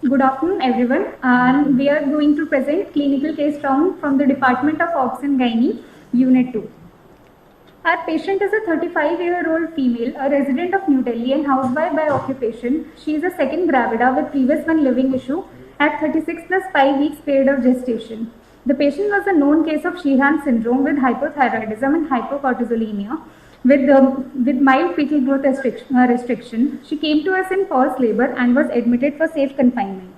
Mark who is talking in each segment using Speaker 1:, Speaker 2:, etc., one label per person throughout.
Speaker 1: Good afternoon, everyone. We are going to present clinical case from the Department of Obs and Gynae, Unit 2. Our patient is a 35-year-old female, a resident of New Delhi and housewife by occupation. She is a second gravida with previous one living issue at 36 plus 5 weeks period of gestation. The patient was a known case of Sheehan syndrome with hypothyroidism and hypocortisolemia with mild fetal growth restriction. She came to us in false labor and was admitted for safe confinement.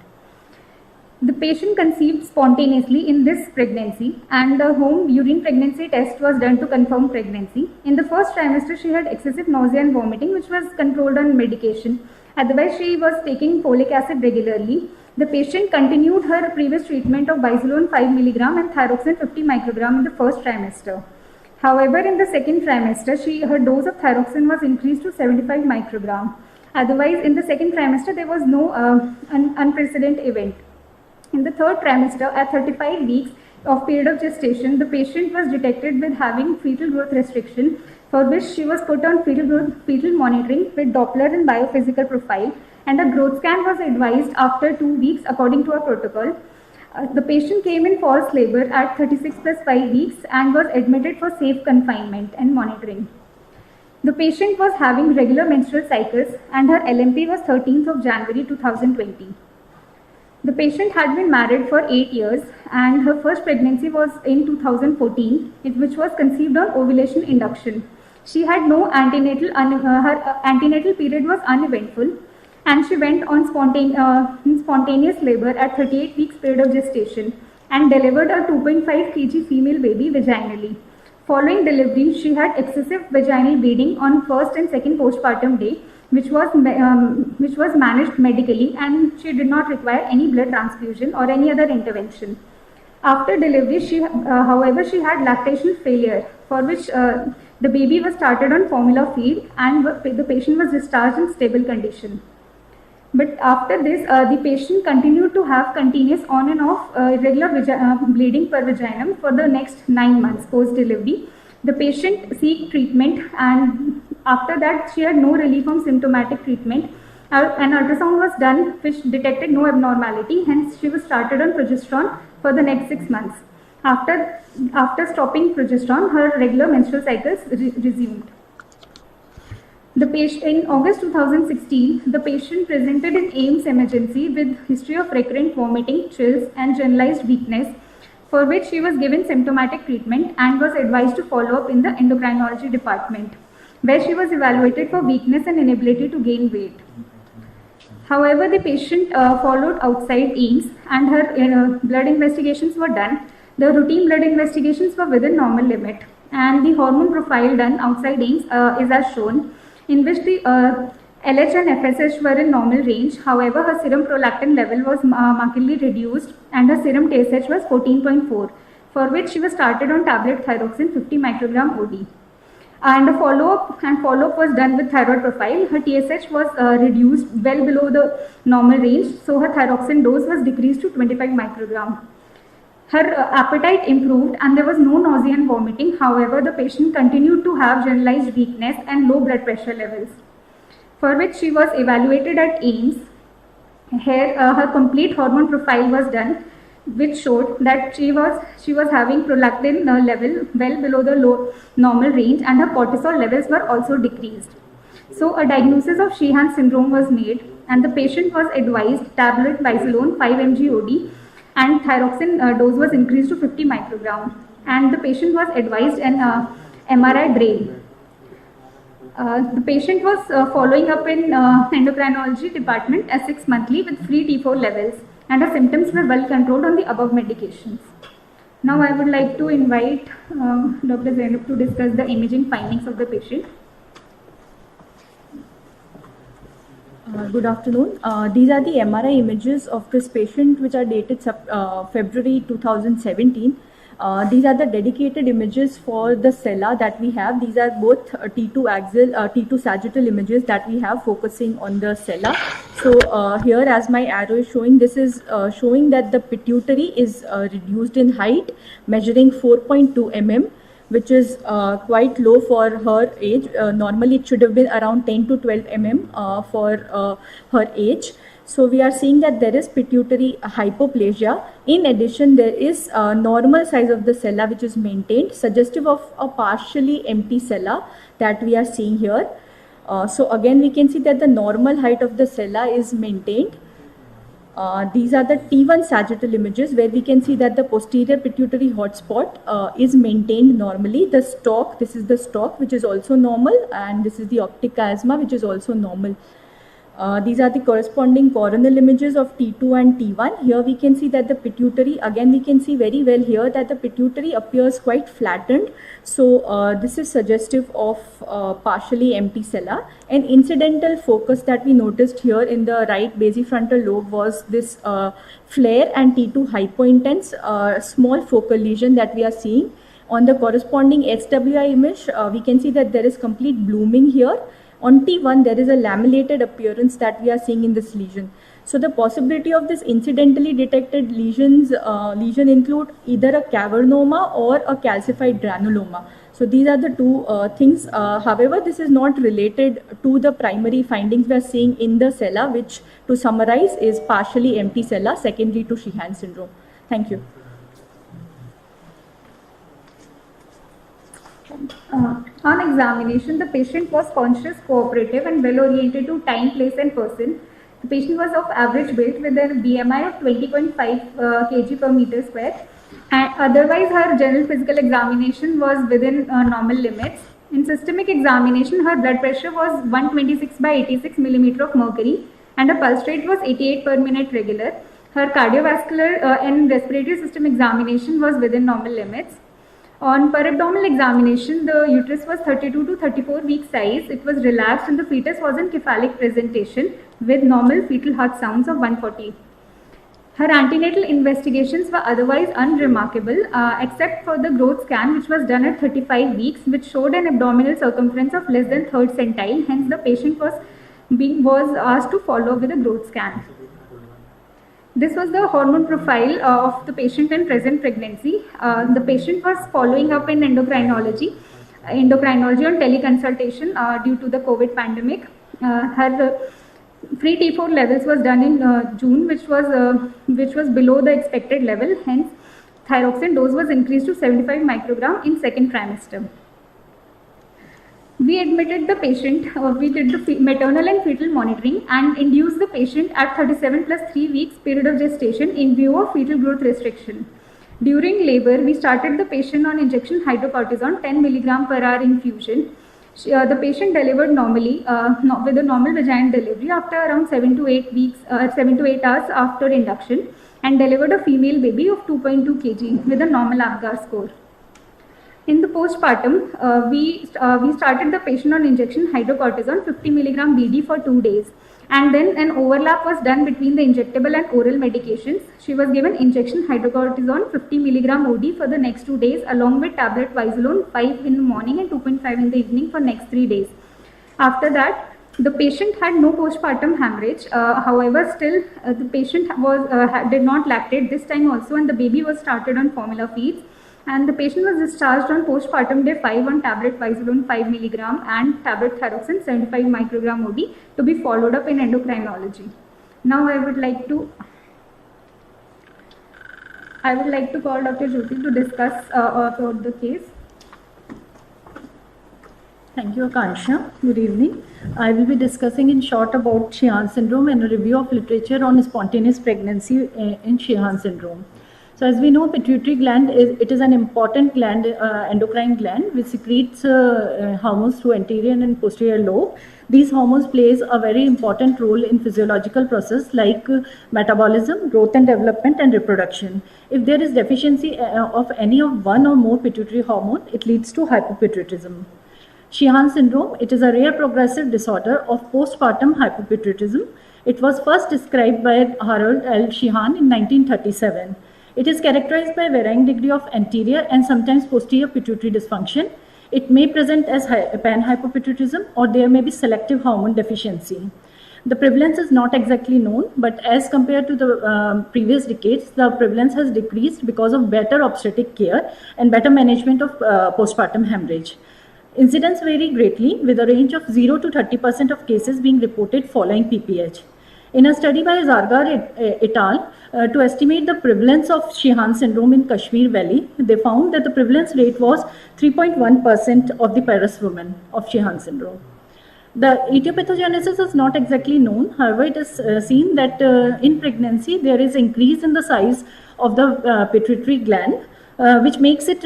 Speaker 1: The patient conceived spontaneously in this pregnancy, and the home urine pregnancy test was done to confirm pregnancy. In the first trimester, she had excessive nausea and vomiting, which was controlled on medication. Otherwise, she was taking folic acid regularly. The patient continued her previous treatment of Bisolone 5 mg and Thyroxine 50 microgram in the first trimester. However, in the second trimester, her dose of thyroxine was increased to 75 microgram. Otherwise, in the second trimester, there was no unprecedented event. In the third trimester, at 35 weeks of period of gestation, the patient was detected with having fetal growth restriction, for which she was put on fetal monitoring with Doppler and biophysical profile, and a growth scan was advised after 2 weeks according to our protocol. The patient came in false labor at 36 plus 5 weeks and was admitted for safe confinement and monitoring. The patient was having regular menstrual cycles and her LMP was 13th of January 2020. The patient had been married for 8 years and her first pregnancy was in 2014, which was conceived on ovulation induction. She had no antenatal, her antenatal period was uneventful, and she went on spontaneous labor at 38 weeks period of gestation and delivered a 2.5 kg female baby vaginally. Following delivery, she had excessive vaginal bleeding on first and second postpartum day, which was managed medically, and she did not require any blood transfusion or any other intervention. After delivery, however, she had lactation failure, for which the baby was started on formula feed and the patient was discharged in stable condition. But after this, the patient continued to have continuous on and off regular bleeding per vaginum for the next 9 months post-delivery. The patient seeked treatment, and after that, she had no relief from symptomatic treatment. An ultrasound was done which detected no abnormality, hence she was started on progesterone for the next 6 months. After stopping progesterone, her regular menstrual cycles resumed. In August 2016, the patient presented in AIIMS emergency with history of recurrent vomiting, chills and generalized weakness, for which she was given symptomatic treatment and was advised to follow up in the endocrinology department, where she was evaluated for weakness and inability to gain weight. However, the patient followed outside AIIMS and her blood investigations were done. The routine blood investigations were within normal limit, and the hormone profile done outside AIIMS is as shown, in which the LH and FSH were in normal range. However, her serum prolactin level was markedly reduced and her serum TSH was 14.4, for which she was started on tablet thyroxine 50 microgram OD. And a follow-up was done with thyroid profile. Her TSH was reduced well below the normal range, so her thyroxine dose was decreased to 25 microgram. Her appetite improved and there was no nausea and vomiting. However, the patient continued to have generalized weakness and low blood pressure levels, for which she was evaluated at AIIMS. Here, her complete hormone profile was done, which showed that she was having prolactin level well below the normal range, and her cortisol levels were also decreased. So, a diagnosis of Sheehan syndrome was made, and the patient was advised tablet Bisolone 5 mg OD, and thyroxine dose was increased to 50 microgram, and the patient was advised an MRI drain. The patient was following up in endocrinology department as 6 monthly with free T4 levels, and her symptoms were well controlled on the above medications. Now I would like to invite Dr. Zainab to discuss the imaging findings of the patient.
Speaker 2: Good afternoon. These are the MRI images of this patient, which are dated February 2017. These are the dedicated images for the sella that we have. These are both T2 axial, T2 sagittal images that we have focusing on the sella. So here, as my arrow is showing, this is showing that the pituitary is reduced in height, measuring 4.2 mm, which is quite low for her age. Normally, it should have been around 10 to 12 mm for her age. So we are seeing that there is pituitary hypoplasia. In addition, there is a normal size of the sella which is maintained, suggestive of a partially empty sella that we are seeing here. So again, we can see that the normal height of the sella is maintained. These are the T1 sagittal images where we can see that the posterior pituitary hotspot is maintained normally. The stalk, this is the stalk which is also normal, and this is the optic chiasma which is also normal. These are the corresponding coronal images of T2 and T1. Here we can see that the pituitary, again we can see very well here that the pituitary appears quite flattened. So this is suggestive of partially empty sella. An incidental focus that we noticed here in the right basifrontal lobe was this flare and T2 hypointense small focal lesion that we are seeing. On the corresponding SWI image, we can see that there is complete blooming here. On T1, there is a lamellated appearance that we are seeing in this lesion. So the possibility of this incidentally detected lesion include either a cavernoma or a calcified granuloma. So these are the two things. However, this is not related to the primary findings we are seeing in the sella, which to summarize is partially empty sella secondary to Sheehan syndrome. Thank you.
Speaker 1: On examination, the patient was conscious, cooperative, and well oriented to time, place, and person. The patient was of average build with a BMI of 20.5 kg per meter square. And otherwise, her general physical examination was within normal limits. In systemic examination, her blood pressure was 126 by 86 millimeter of mercury, and her pulse rate was 88 per minute regular. Her cardiovascular and respiratory system examination was within normal limits. On per-abdominal examination, the uterus was 32 to 34 week size. It was relaxed and the fetus was in cephalic presentation with normal fetal heart sounds of 140. Her antenatal investigations were otherwise unremarkable except for the growth scan which was done at 35 weeks, which showed an abdominal circumference of less than third centile. Hence, the patient was asked to follow with a growth scan. This was the hormone profile of the patient in present pregnancy. The patient was following up in endocrinology on teleconsultation due to the COVID pandemic. Her free T4 levels was done in June, which was below the expected level. Hence, thyroxine dose was increased to 75 microgram in second trimester. We admitted the patient, we did the maternal and fetal monitoring and induced the patient at 37 plus 3 weeks period of gestation in view of fetal growth restriction. During labor, we started the patient on injection hydrocortisone 10 milligram per hour infusion. The patient delivered normally with a normal vaginal delivery after around 7 to 8 hours after induction, and delivered a female baby of 2.2 kg with a normal Apgar score. In the postpartum, we started the patient on injection hydrocortisone 50 milligram BD for 2 days, and then an overlap was done between the injectable and oral medications. She was given injection hydrocortisone 50 milligram OD for the next 2 days along with tablet Vizolone 5 in the morning and 2.5 in the evening for next 3 days. After that, the patient had no postpartum hemorrhage. However, still the patient did not lactate this time also, and the baby was started on formula feeds. And the patient was discharged on postpartum day 5 on tablet Vizolone 5 milligram and tablet thyroxine 75 microgram OD to be followed up in endocrinology. Now I would like to call Dr. Jyoti to discuss about the case.
Speaker 3: Thank you, Akansha. Good evening. I will be discussing in short about Sheehan syndrome and a review of literature on spontaneous pregnancy in Sheehan syndrome. So as we know, pituitary gland is an important gland, endocrine gland, which secretes hormones through anterior and posterior lobe. These hormones plays a very important role in physiological process like metabolism, growth and development, and reproduction. If there is deficiency of any of one or more pituitary hormone, it leads to hypopituitarism. Sheehan syndrome, it is a rare progressive disorder of postpartum hypopituitarism. It was first described by Harold L. Sheehan in 1937. It is characterized by varying degree of anterior and sometimes posterior pituitary dysfunction. It may present as panhypopituitarism, or there may be selective hormone deficiency. The prevalence is not exactly known, but as compared to the previous decades, the prevalence has decreased because of better obstetric care and better management of postpartum hemorrhage. Incidence vary greatly, with a range of 0 to 30% of cases being reported following PPH. In a study by Zargar et al., to estimate the prevalence of Sheehan syndrome in Kashmir Valley, they found that the prevalence rate was 3.1% of the Paris women of Sheehan syndrome. The etiopathogenesis is not exactly known. However, it is seen that in pregnancy there is increase in the size of the pituitary gland, which makes it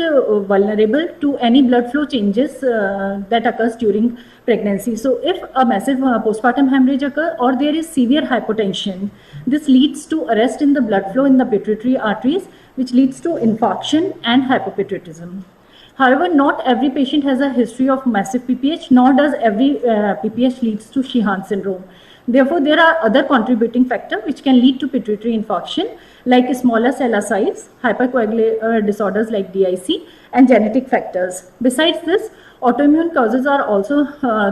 Speaker 3: vulnerable to any blood flow changes that occurs during pregnancy. So if a massive postpartum hemorrhage occurs or there is severe hypotension, this leads to arrest in the blood flow in the pituitary arteries, which leads to infarction and hypopituitarism. However, not every patient has a history of massive PPH, nor does every PPH leads to Sheehan syndrome. Therefore, there are other contributing factors which can lead to pituitary infarction, like smaller cell size, hypercoagulable disorders like DIC, and genetic factors. Besides this, autoimmune causes are also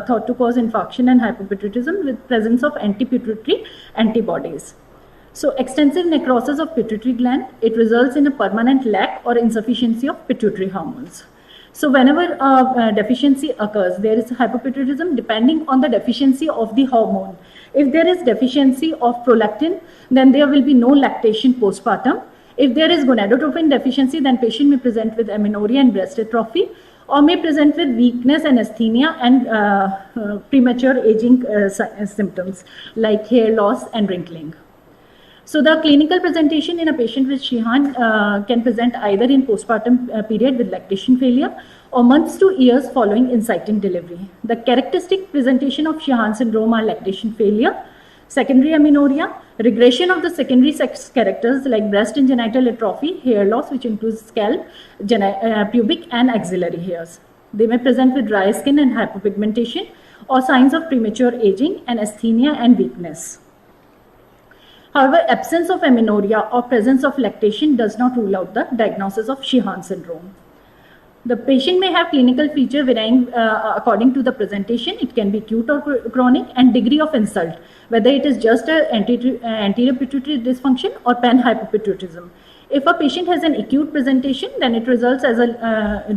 Speaker 3: thought to cause infarction and hypopituitarism with presence of anti-pituitary antibodies. So, extensive necrosis of pituitary gland, it results in a permanent lack or insufficiency of pituitary hormones. So, whenever deficiency occurs, there is hypopituitarism depending on the deficiency of the hormone. If there is deficiency of prolactin, then there will be no lactation postpartum. If there is gonadotropin deficiency, then patient may present with amenorrhea and breast atrophy, or may present with weakness and asthenia and premature aging symptoms like hair loss and wrinkling. So the clinical presentation in a patient with Sheehan can present either in postpartum period with lactation failure or months to years following inciting delivery. The characteristic presentation of Sheehan syndrome are lactation failure, secondary amenorrhea, regression of the secondary sex characters like breast and genital atrophy, hair loss which includes scalp, pubic and axillary hairs. They may present with dry skin and hypopigmentation or signs of premature aging and asthenia and weakness. However, absence of amenorrhea or presence of lactation does not rule out the diagnosis of Sheehan syndrome. The patient may have clinical feature varying according to the presentation. It can be acute or chronic, and degree of insult, whether it is just an anterior pituitary dysfunction or panhypopituitarism. If a patient has an acute presentation, then it results as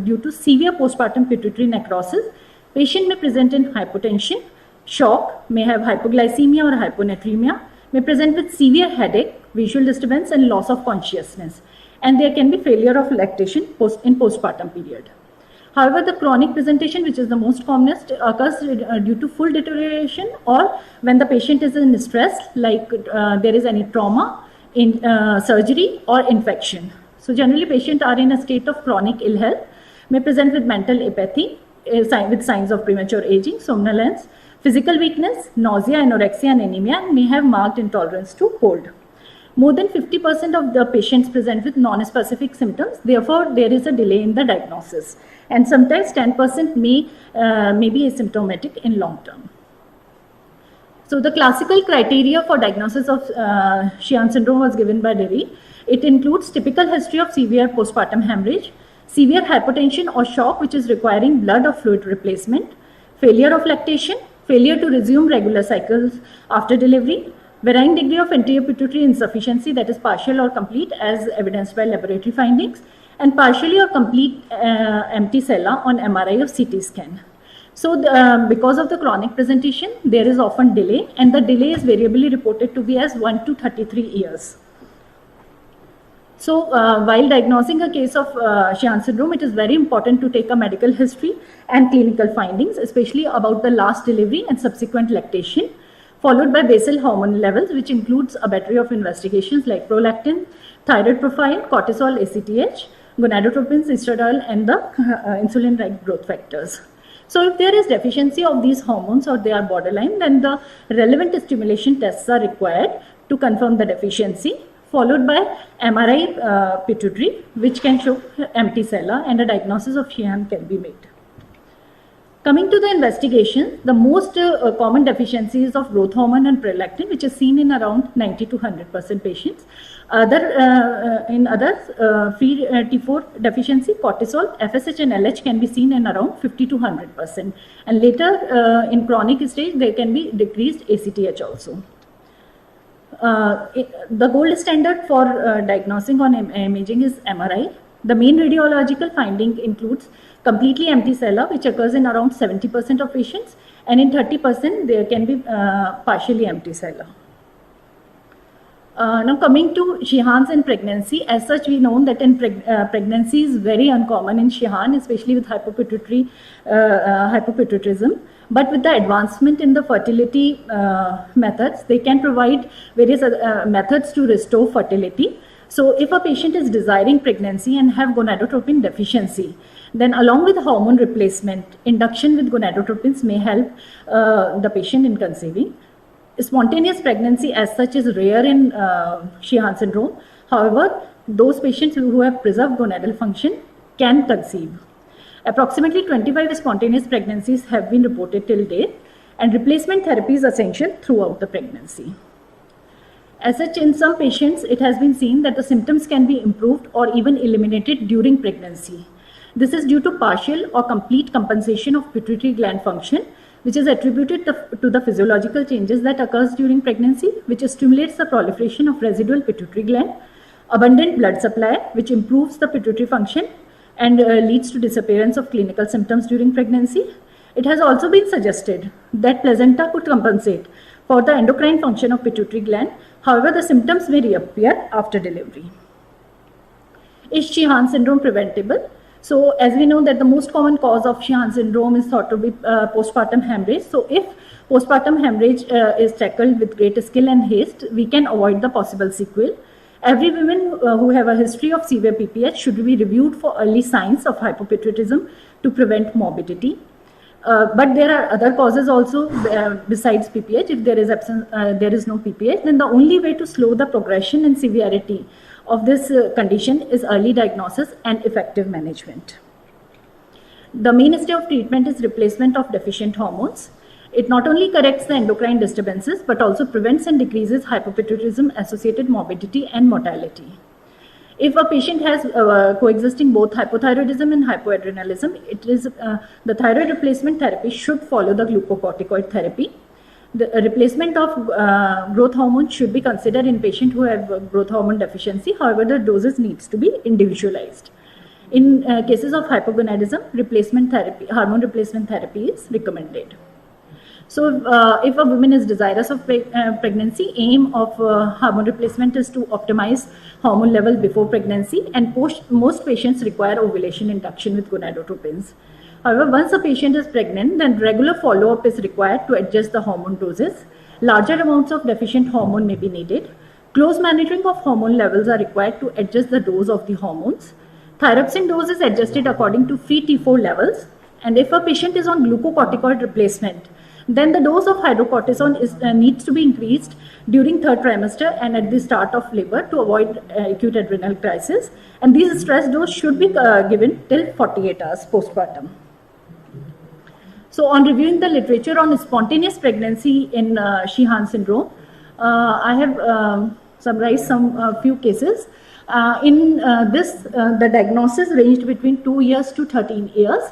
Speaker 3: due to severe postpartum pituitary necrosis. Patient may present in hypotension, shock, may have hypoglycemia or hyponatremia, may present with severe headache, visual disturbance and loss of consciousness, and there can be failure of lactation in postpartum period. However, the chronic presentation, which is the most commonest, occurs due to full deterioration or when the patient is in stress, like there is any trauma, in surgery or infection. So generally patients are in a state of chronic ill health, may present with mental apathy, with signs of premature aging, somnolence, physical weakness, nausea, anorexia and anemia, and may have marked intolerance to cold. More than 50% of the patients present with non-specific symptoms, therefore there is a delay in the diagnosis, and sometimes 10% may be asymptomatic in long term. So the classical criteria for diagnosis of Sheehan syndrome was given by Derry. It includes typical history of severe postpartum hemorrhage, severe hypotension or shock which is requiring blood or fluid replacement, failure of lactation, failure to resume regular cycles after delivery, varying degree of anterior pituitary insufficiency that is partial or complete as evidenced by laboratory findings, and partially or complete empty sella on MRI or CT scan. So because of the chronic presentation, there is often delay, and the delay is variably reported to be as 1 to 33 years. So while diagnosing a case of Sheehan syndrome, it is very important to take a medical history and clinical findings, especially about the last delivery and subsequent lactation, followed by basal hormone levels, which includes a battery of investigations like prolactin, thyroid profile, cortisol, ACTH, gonadotropins, estradiol, and the insulin-like growth factors. So if there is deficiency of these hormones or they are borderline, then the relevant stimulation tests are required to confirm the deficiency, followed by MRI pituitary, which can show empty sella, and a diagnosis of Sheehan can be made. Coming to the investigation, the most common deficiencies of growth hormone and prolactin, which is seen in around 90 to 100% patients. In others, free T4 deficiency, cortisol, FSH and LH can be seen in around 50 to 100%. And later in chronic stage, there can be decreased ACTH also. The gold standard for diagnosing on imaging is MRI. The main radiological finding includes completely empty sella, which occurs in around 70% of patients, and in 30% there can be partially empty sella. Now coming to Sheehan's in pregnancy, as such we know that in pregnancy is very uncommon in Sheehan, especially with hypopituitarism. But with the advancement in the fertility methods, they can provide various methods to restore fertility. So if a patient is desiring pregnancy and have gonadotropin deficiency, then along with hormone replacement, induction with gonadotropins may help the patient in conceiving. Spontaneous pregnancy as such is rare in Sheehan syndrome. However, those patients who have preserved gonadal function can conceive. Approximately 25 spontaneous pregnancies have been reported till date, and replacement therapy is essential throughout the pregnancy. As such, in some patients, it has been seen that the symptoms can be improved or even eliminated during pregnancy. This is due to partial or complete compensation of pituitary gland function, which is attributed to the physiological changes that occurs during pregnancy, which stimulates the proliferation of residual pituitary gland, abundant blood supply, which improves the pituitary function and leads to disappearance of clinical symptoms during pregnancy. It has also been suggested that placenta could compensate for the endocrine function of pituitary gland. However, the symptoms may reappear after delivery. Is Sheehan syndrome preventable? So as we know that the most common cause of Sheehan syndrome is thought to be postpartum hemorrhage. So if postpartum hemorrhage is tackled with great skill and haste, we can avoid the possible sequel. Every woman who have a history of severe PPH should be reviewed for early signs of hypopituitarism to prevent morbidity. But there are other causes also besides PPH. If there is no PPH, then the only way to slow the progression and severity of this condition is early diagnosis and effective management. The mainstay of treatment is replacement of deficient hormones. It not only corrects the endocrine disturbances, but also prevents and decreases hypopituitarism associated morbidity and mortality. If a patient has coexisting both hypothyroidism and hypoadrenalism, it is the thyroid replacement therapy should follow the glucocorticoid therapy. The replacement of growth hormone should be considered in patients who have growth hormone deficiency. However, the doses needs to be individualized. In cases of hypogonadism, hormone replacement therapy is recommended. So if a woman is desirous of pregnancy, aim of hormone replacement is to optimize hormone level before pregnancy, and most patients require ovulation induction with gonadotropins. However, once a patient is pregnant, then regular follow-up is required to adjust the hormone doses. Larger amounts of deficient hormone may be needed. Close monitoring of hormone levels are required to adjust the dose of the hormones. Thyroxine dose is adjusted according to free T4 levels, and if a patient is on glucocorticoid replacement, then the dose of hydrocortisone needs to be increased during third trimester and at the start of labor to avoid acute adrenal crisis. And these stress dose should be given till 48 hours postpartum. So on reviewing the literature on spontaneous pregnancy in Sheehan syndrome, I have summarized some few cases. In this, the diagnosis ranged between 2 years to 13 years.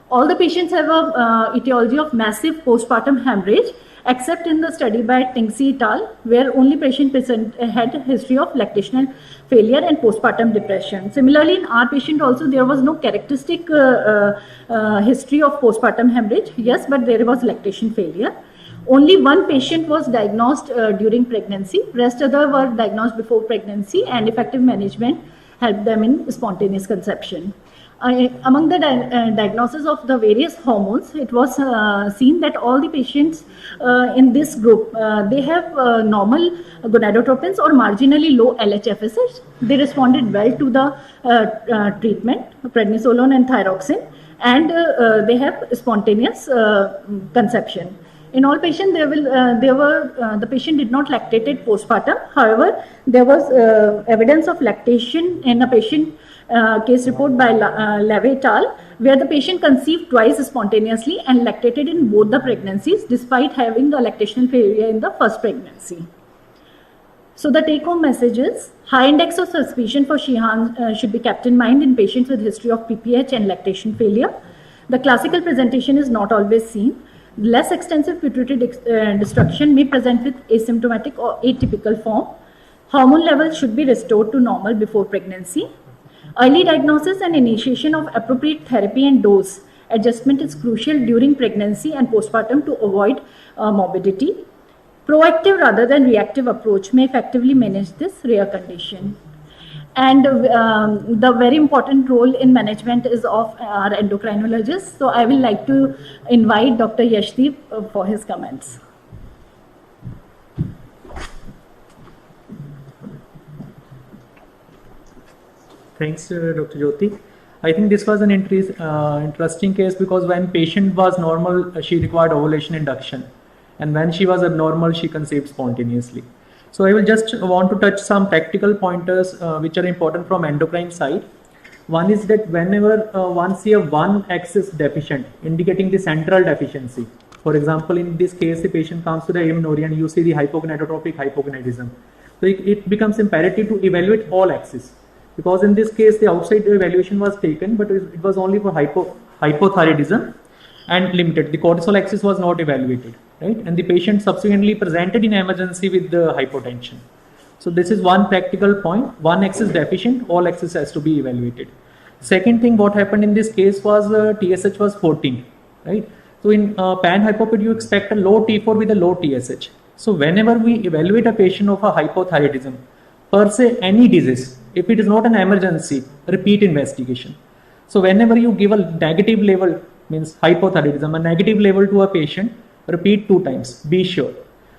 Speaker 3: All the patients have a etiology of massive postpartum hemorrhage, except in the study by Tingsi et al., where only patient had a history of lactational failure and postpartum depression. Similarly, in our patient also, there was no characteristic history of postpartum hemorrhage. Yes, but there was lactation failure. Only one patient was diagnosed during pregnancy. Rest other were diagnosed before pregnancy, and effective management helped them in spontaneous conception. Among the diagnosis of the various hormones, it was seen that all the patients in this group, they have normal gonadotropins or marginally low LHFSH. They responded well to the treatment, prednisolone and thyroxine, and they have spontaneous conception. In all patients, the patient did not lactated postpartum. However, there was evidence of lactation in a patient case report by Lave et al., where the patient conceived twice spontaneously and lactated in both the pregnancies despite having the lactational failure in the first pregnancy. So the take-home message is, high index of suspicion for Sheehan should be kept in mind in patients with history of PPH and lactation failure. The classical presentation is not always seen. Less extensive pituitary destruction may present with asymptomatic or atypical form. Hormone levels should be restored to normal before pregnancy. Early diagnosis and initiation of appropriate therapy and dose adjustment is crucial during pregnancy and postpartum to avoid morbidity. proactive rather than reactive approach may effectively manage this rare condition. And the very important role in management is of our endocrinologist. So I will like to invite Dr. Yashdeep for his comments.
Speaker 4: Thanks, Dr. Jyoti. I think this was an interesting case because when patient was normal, she required ovulation induction, and when she was abnormal, she conceived spontaneously. So I will just want to touch some practical pointers which are important from endocrine side. One is that whenever one see a one axis deficient, indicating the central deficiency. For example, in this case, the patient comes to the amenorrhea and you see the hypogonadotropic hypogonadism. So it becomes imperative to evaluate all axes. Because in this case, the outside evaluation was taken, but it was only for hypothyroidism and limited. The cortisol axis was not evaluated, right? And the patient subsequently presented in emergency with the hypotension. So this is one practical point. One axis deficient, all axis has to be evaluated. Second thing, what happened in this case was TSH was 14, right? So in pan-hypopid, you expect a low T4 with a low TSH. So whenever we evaluate a patient of a hypothyroidism, per se any disease, if it is not an emergency, repeat investigation. So whenever you give a negative level, means hypothyroidism, a negative level to a patient, repeat 2 times, be sure.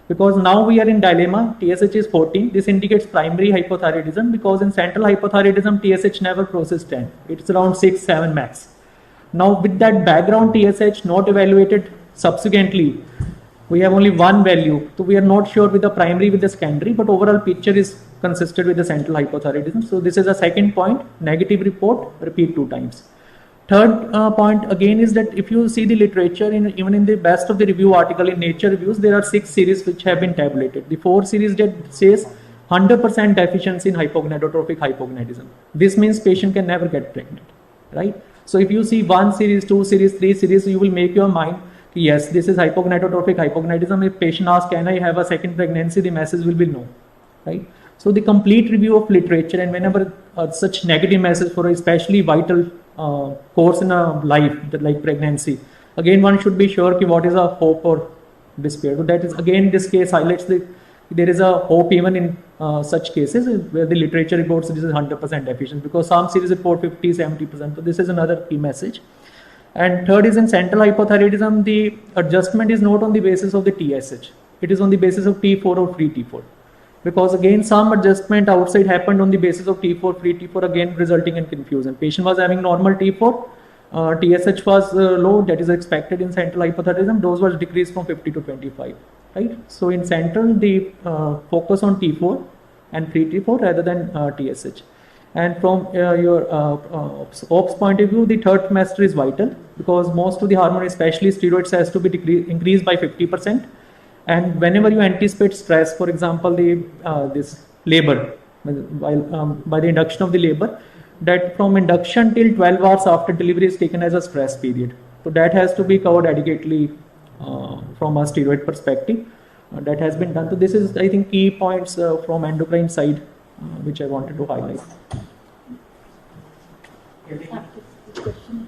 Speaker 4: Because now we are in dilemma, TSH is 14, this indicates primary hypothyroidism because in central hypothyroidism, TSH never crosses 10, it's around 6, 7 max. Now with that background TSH not evaluated subsequently, we have only one value, so we are not sure with the primary, with the secondary, but overall picture is consistent with the central hypothyroidism. So this is a second point, negative report, repeat 2 times. Third point again is that if you see the literature, even in the best of the review article in Nature Reviews, there are 6 series which have been tabulated. The 4 series that says 100% deficiency in hypogonadotrophic hypogonadism. This means patient can never get pregnant, right? So if you see 1 series, 2 series, 3 series, you will make your mind, yes, this is hypogonadotrophic hypogonadism. If patient asks, can I have a second pregnancy, the message will be no, right? So the complete review of literature, and whenever such negative message for a especially vital course in a life, like pregnancy, again one should be sure what is a hope or despair. So that is again this case highlights there is a hope even in such cases where the literature reports this is 100% deficient, because some series report 50, 70%. So this is another key message. And third is in central hypothyroidism, the adjustment is not on the basis of the TSH, it is on the basis of T4 or free T4. Because again, some adjustment outside happened on the basis of T4, free T4, again resulting in confusion. Patient was having normal T4, TSH was low, that is expected in central hypothyroidism, dose was decreased from 50 to 25, right? So in central, the focus on T4 and free T4 rather than TSH. And from your OPS point of view, the third trimester is vital because most of the hormone, especially steroids, has to be increased by 50%. And whenever you anticipate stress, for example, this labor, by the induction of the labor, that from induction till 12 hours after delivery is taken as a stress period. So that has to be covered adequately from a steroid perspective. That has been done. So this is, I think, key points from endocrine side which I wanted to highlight.